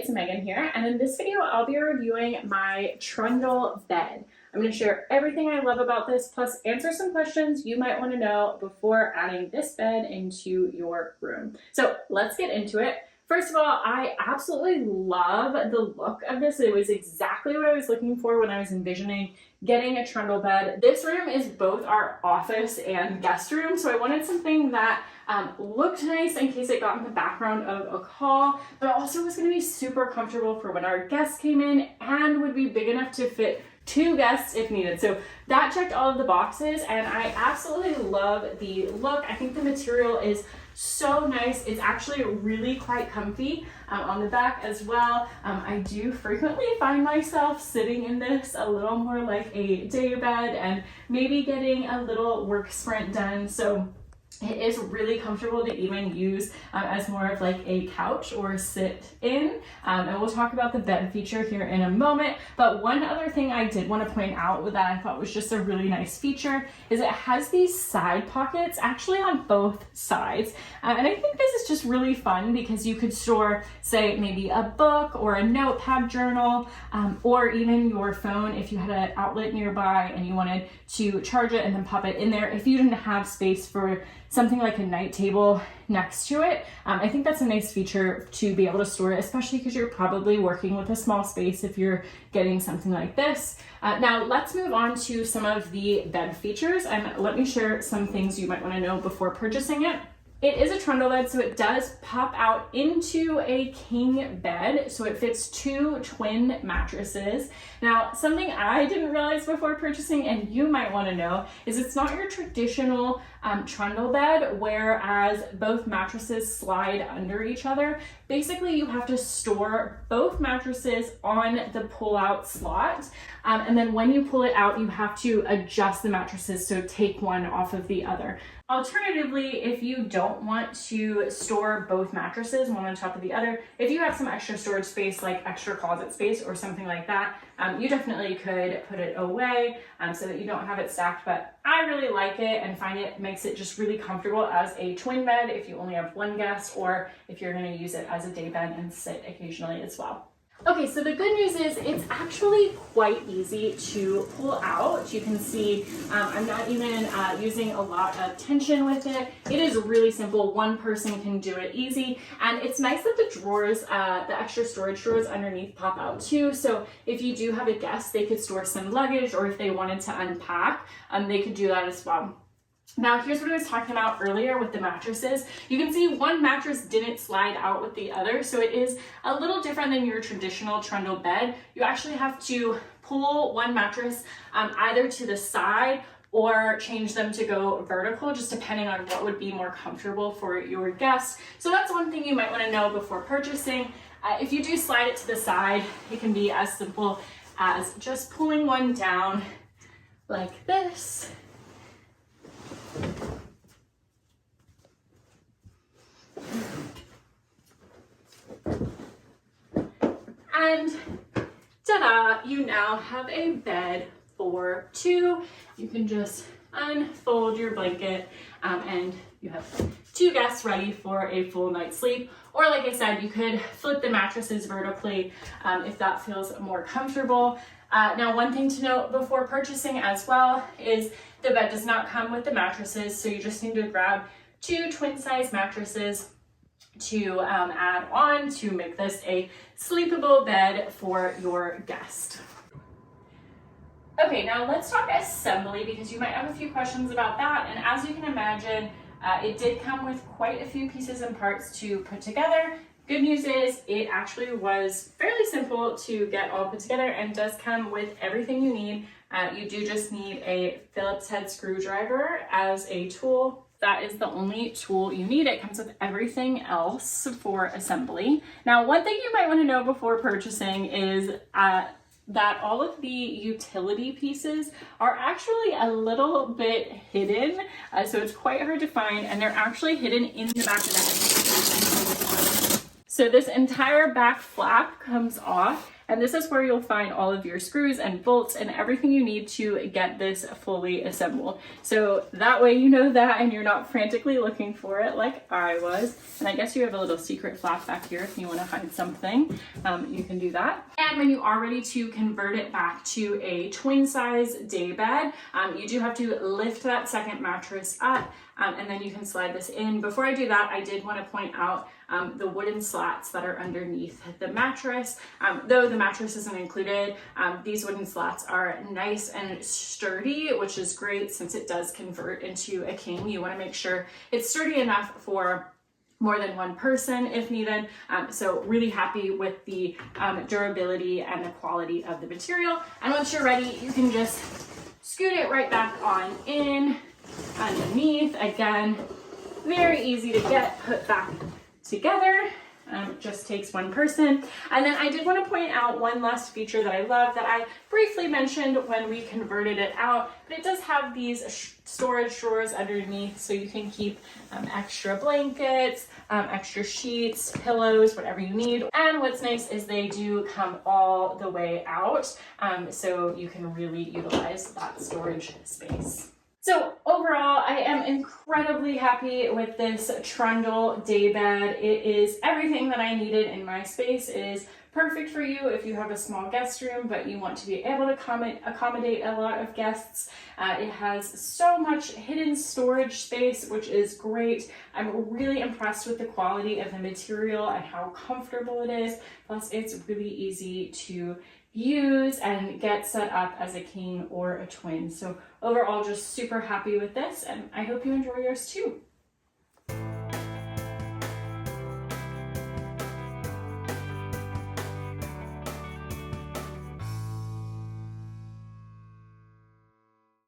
it's Megan here, and in this video I'll be reviewing my Trundle bed. I'm going to share everything I love about this, plus answer some questions you might want to know before adding this bed into your room. So let's get into it. First of all, I absolutely love the look of this. It was exactly what I was looking for when I was envisioning getting a Trundle bed. This room is both our office and guest room, so I wanted something that looked nice in case it got in the background of a call, but also was going to be super comfortable for when our guests came in and would be big enough to fit 2 guests if needed. So that checked all of the boxes, and I absolutely love the look. I think the material is so nice. It's actually really quite comfy on the back as well. I do frequently find myself sitting in this a little more like a day bed and maybe getting a little work sprint done. So it is really comfortable to even use as more of like a couch or sit in. And we'll talk about the bed feature here in a moment. But one other thing I did want to point out that I thought was just a really nice feature is it has these side pockets actually on both sides. And I think this is just really fun because you could store, say, maybe a book or a notepad journal, or even your phone if you had an outlet nearby and you wanted to charge it and then pop it in there. If you didn't have space for something like a night table next to it, I think that's a nice feature to be able to store it, especially because you're probably working with a small space if you're getting something like this. Now let's move on to some of the bed features, and let me share some things you might want to know before purchasing it. It is a Trundle bed, so it does pop out into a king bed, so it fits 2 twin mattresses. Now, something I didn't realize before purchasing, and you might want to know, is it's not your traditional Trundle bed, whereas both mattresses slide under each other. Basically, you have to store both mattresses on the pull-out slot, and then when you pull it out, you have to adjust the mattresses, so take one off of the other. Alternatively, if you don't want to store both mattresses one on top of the other, if you have some extra storage space like extra closet space or something like that, you definitely could put it away so that you don't have it stacked. But I really like it and find it makes it just really comfortable as a twin bed if you only have one guest, or if you're going to use it as a day bed and sit occasionally as well. Okay, so the good news is it's actually quite easy to pull out. You can see I'm not even using a lot of tension with it. It is really simple. One person can do it easy. And it's nice that the drawers, the extra storage drawers underneath pop out too. So if you do have a guest, they could store some luggage, or if they wanted to unpack, they could do that as well. Now, here's what I was talking about earlier with the mattresses. You can see one mattress didn't slide out with the other, so it is a little different than your traditional Trundle bed. You actually have to pull one mattress either to the side or change them to go vertical, just depending on what would be more comfortable for your guest. So that's one thing you might want to know before purchasing. If you do slide it to the side, it can be as simple as just pulling one down like this. And ta-da, you now have a bed for 2. You can just unfold your blanket and you have 2 guests ready for a full night's sleep. Or like I said, you could flip the mattresses vertically if that feels more comfortable. Now, one thing to note before purchasing as well is the bed does not come with the mattresses, so you just need to grab 2 twin size mattresses to add on to make this a sleepable bed for your guest. Okay, now let's talk assembly, because you might have a few questions about that. And as you can imagine, it did come with quite a few pieces and parts to put together. Good news is it actually was fairly simple to get all put together and does come with everything you need. You do just need a Phillips head screwdriver as a tool. That is the only tool you need. It comes with everything else for assembly. Now, one thing you might want to know before purchasing is that all of the utility pieces are actually a little bit hidden. So it's quite hard to find, and they're actually hidden in the back of the head. So this entire back flap comes off, And this is where you'll find all of your screws and bolts and everything you need to get this fully assembled. So that way you know that and you're not frantically looking for it like I was. And I guess you have a little secret flap back here if you want to hide something. You can do that. And when you are ready to convert it back to a twin size day bed, you do have to lift that second mattress up, and then you can slide this in. Before I do that, I did want to point out the wooden slats that are underneath the mattress. Though the mattress isn't included, these wooden slats are nice and sturdy, which is great since it does convert into a king. You want to make sure it's sturdy enough for more than one person if needed. So really happy with the durability and the quality of the material. And once you're ready, you can just scoot it right back on in underneath. Again, very easy to get put back together. Just takes one person. And then I did want to point out one last feature that I love that I briefly mentioned when we converted it out, but it does have these storage drawers underneath so you can keep extra blankets, extra sheets, pillows, whatever you need. And what's nice is they do come all the way out, so you can really utilize that storage space. So overall, I am incredibly happy with this Trundle daybed. It is everything that I needed in my space. It is perfect for you if you have a small guest room, but you want to be able to accommodate a lot of guests. It has so much hidden storage space, which is great. I'm really impressed with the quality of the material and how comfortable it is. Plus, it's really easy to use and get set up as a king or a twin. So overall, just super happy with this, and I hope you enjoy yours too.